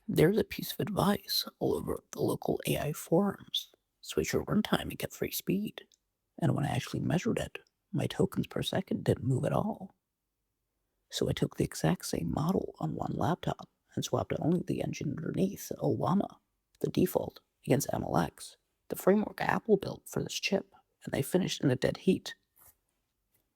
There's a piece of advice all over the local AI forums. Switch your runtime and get free speed. And when I actually measured it, my tokens per second didn't move at all. So I took the exact same model on one laptop and swapped only the engine underneath, Llama, the default, against MLX, the framework Apple built for this chip, and they finished in a dead heat.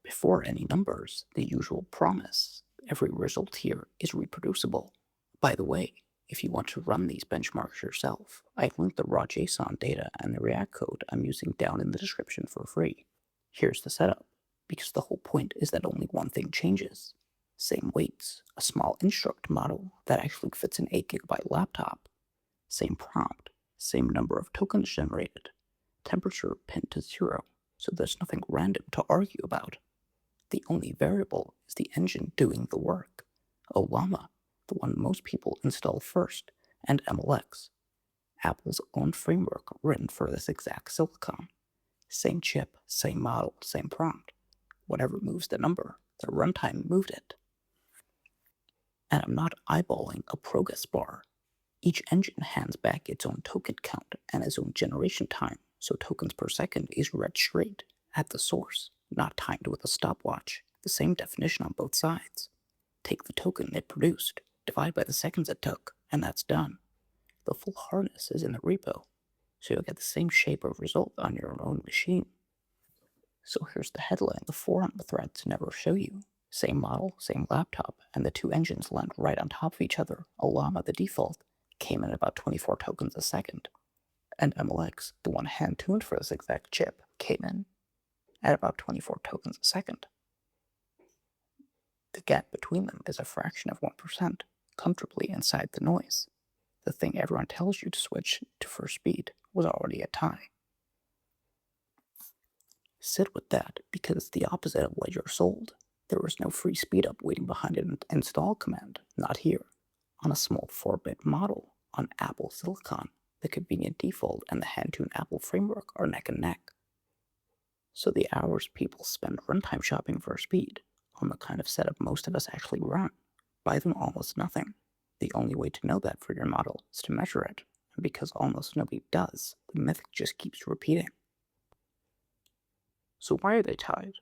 Before any numbers, the usual promise. Every result here is reproducible. By the way, if you want to run these benchmarks yourself, I've linked the raw JSON data and the React code I'm using down in the description for free. Here's the setup, because the whole point is that only one thing changes. Same weights, a small instruct model that actually fits an 8 GB laptop. Same prompt, same number of tokens generated. Temperature pinned to 0, so there's nothing random to argue about. The only variable is the engine doing the work. Llama, the one most people install first, and MLX, Apple's own framework written for this exact silicon. Same chip, same model, same prompt. Whatever moves the number, the runtime moved it. And I'm not eyeballing a progress bar. Each engine hands back its own token count and its own generation time, so tokens per second is read straight at the source, not timed with a stopwatch. The same definition on both sides. Take the token it produced, divide by the seconds it took, and that's done. The full harness is in the repo, so you'll get the same shape of result on your own machine. So here's the headline the forum threads never show you. Same model, same laptop, and the two engines land right on top of each other. Llama, the default, came in about 24 tokens a second. And MLX, the one hand-tuned for this exact chip, came in at about 24 tokens a second. The gap between them is a fraction of 1%, comfortably inside the noise. The thing everyone tells you to switch to for speed was already a tie. Sit with that because it's the opposite of what you're sold. There was no free speedup waiting behind an install command, not here. On a small 4-bit model, on Apple Silicon, the convenient default and the hand-tuned Apple framework are neck and neck. So the hours people spend runtime shopping for speed, on the kind of setup most of us actually run, buy them almost nothing. The only way to know that for your model is to measure it, and because almost nobody does, the myth just keeps repeating. So why are they tied?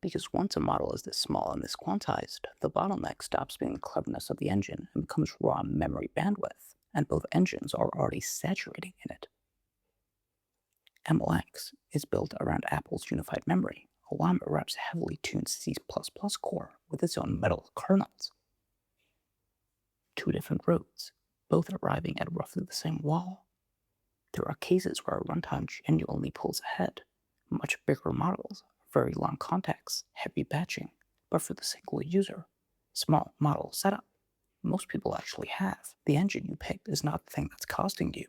Because once a model is this small and this quantized, the bottleneck stops being the cleverness of the engine and becomes raw memory bandwidth, and both engines are already saturating in it. MLX is built around Apple's unified memory. Llama wraps a heavily tuned C++ core with its own metal kernels. Two different roads, both arriving at roughly the same wall. There are cases where a runtime genuinely pulls ahead. Much bigger models, very long contexts, heavy batching, but for the single user, small model setup. Most people actually have. The engine you picked is not the thing that's costing you.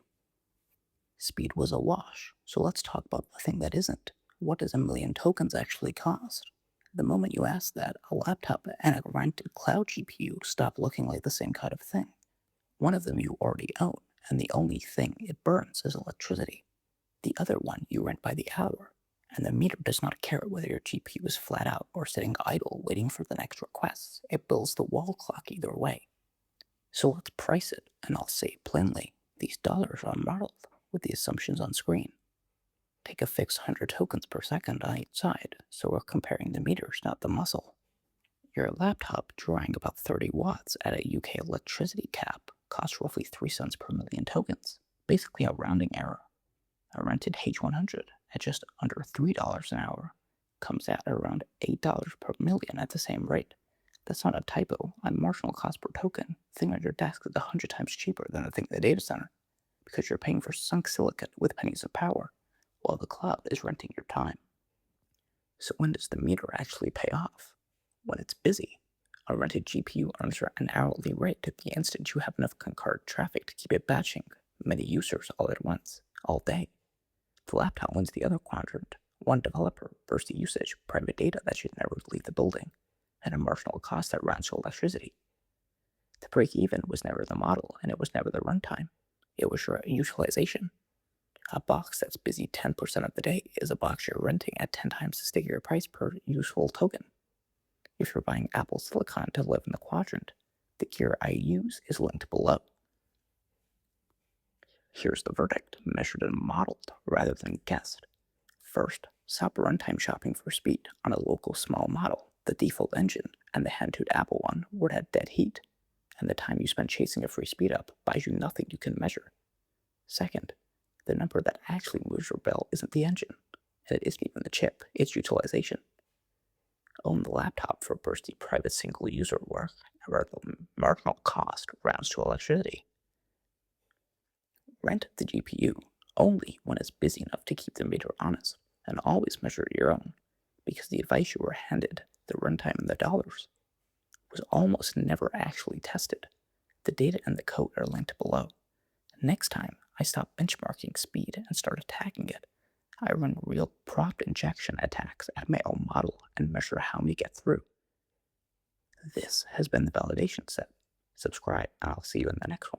Speed was a wash, so let's talk about the thing that isn't. What does 1,000,000 tokens actually cost? The moment you ask that, a laptop and a rented cloud GPU stop looking like the same kind of thing. One of them you already own, and the only thing it burns is electricity. The other one you rent by the hour, and the meter does not care whether your GPU is flat out or sitting idle waiting for the next request. It bills the wall clock either way. So let's price it, and I'll say it plainly. These dollars are modeled with the assumptions on screen. Take a fixed 100 tokens per second on each side, so we're comparing the meters, not the muscle. Your laptop drawing about 30 watts at a UK electricity cap costs roughly 3 cents per million tokens, basically a rounding error. A rented H100 at just under $3 an hour comes out at around $8 per million at the same rate. That's not a typo. On marginal cost per token, the thing on your desk is 100 times cheaper than the thing in the data center, because you're paying for sunk silicon with pennies of power, while the cloud is renting your time. So when does the meter actually pay off? When it's busy. A rented GPU earns an hourly rate at the instant you have enough concurrent traffic to keep it batching many users all at once, all day. The laptop wins the other quadrant. One developer, bursty usage, private data that should never leave the building, and a marginal cost that runs to electricity. The break-even was never the model, and it was never the runtime. It was your utilization. A box that's busy 10% of the day is a box you're renting at 10 times the stickier price per useful token. If you're buying Apple Silicon to live in the quadrant, the gear I use is linked below. Here's the verdict, measured and modeled rather than guessed. First, stop runtime shopping for speed on a local small model. The default engine and the hand-tuned Apple one were at dead heat, and the time you spend chasing a free speed up buys you nothing you can measure. Second, the number that actually moves your bill isn't the engine, and it isn't even the chip, it's utilization. Own the laptop for bursty private single-user work, where the marginal cost rounds to electricity. Rent the GPU only when it's busy enough to keep the meter honest, and always measure your own, because the advice you were handed, the runtime and the dollars, was almost never actually tested. The data and the code are linked below. Next time I stop benchmarking speed and start attacking it, I run real prompt injection attacks at my own model and measure how many get through. This has been the validation set. Subscribe, and I'll see you in the next one.